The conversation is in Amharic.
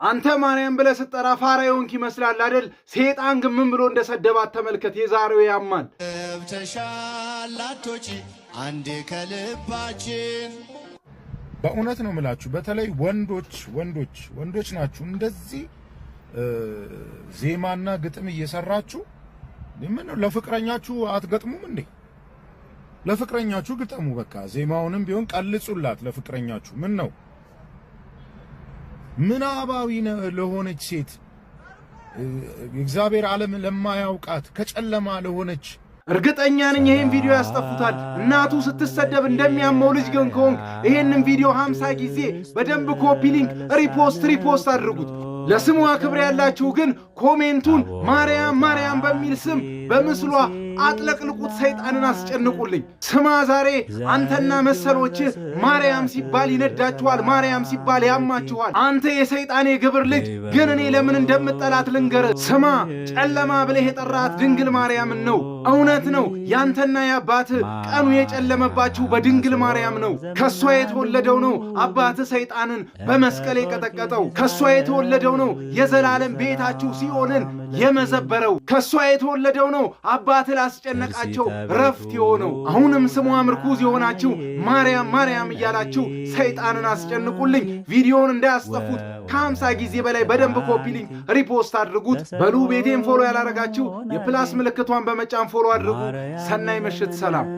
አንተ ማርያም ብለህ ስትጠራ ፋራ የሆንክ ይመስላል አይደል? ሰይጣን ግን ምን ብሎ እንደሰደባት ተመልከት። የዛሬው ያማል። ተሻላቶች አንዴ ከልባችን በእውነት ነው የምላችሁ። በተለይ ወንዶች ናችሁ እንደዚህ ዜማና ግጥም እየሰራችሁ ምን ለፍቅረኛችሁ አትገጥሙም እንዴ? ለፍቅረኛችሁ ግጠሙ። በቃ ዜማውንም ቢሆን ቀልጹላት ለፍቅረኛችሁ። ምን ነው ምናባዊ ለሆነች ሴት እግዚአብሔር ዓለም ለማያውቃት ከጨለማ ለሆነች እርግጠኛ ነኝ ይሄን ቪዲዮ ያስጠፉታል። እናቱ ስትሰደብ እንደሚያመው ልጅ ግን ከሆንክ ይሄንን ቪዲዮ 50 ጊዜ በደንብ ኮፒ ሊንክ ሪፖስት አድርጉት። ለስሟ ክብር ያላችሁ ግን ኮሜንቱን ማርያም በሚል ስም በምስሏ አጥለቅልቁት፣ ሰይጣንን አስጨንቁልኝ። ስማ ዛሬ አንተና መሰሎች ማርያም ሲባል ይነዳችኋል፣ ማርያም ሲባል ያማችኋል። አንተ የሰይጣን የግብር ልጅ ግን እኔ ለምን እንደምጠላት ልንገር። ስማ ጨለማ ብለህ የጠራት ድንግል ማርያምን ነው። እውነት ነው ያንተና ያባት ቀኑ የጨለመባችሁ በድንግል ማርያም ነው። ከሷ የተወለደው ነው አባት ሰይጣንን በመስቀል የቀጠቀጠው። ከሷ የተወለደው ነው የዘላለም ቤታችሁ ሲኦልን የመዘበረው። ከሷ የተወለደው ነው አባት ላስጨነቃቸው ረፍት የሆነው። አሁንም ስሟ ምርኩዝ የሆናችሁ ማርያም እያላችሁ ሰይጣንን አስጨንቁልኝ። ቪዲዮውን እንዳያስጠፉት ከ50 ጊዜ በላይ በደንብ ኮፒ ሊንክ ሪፖስት አድርጉት። በሉ ቤቴን ፎሎ ያላረጋችሁ የፕላስ ምልክቷን በመጫን ፎሎ አድርጉ። ሰናይ ምሽት፣ ሰላም።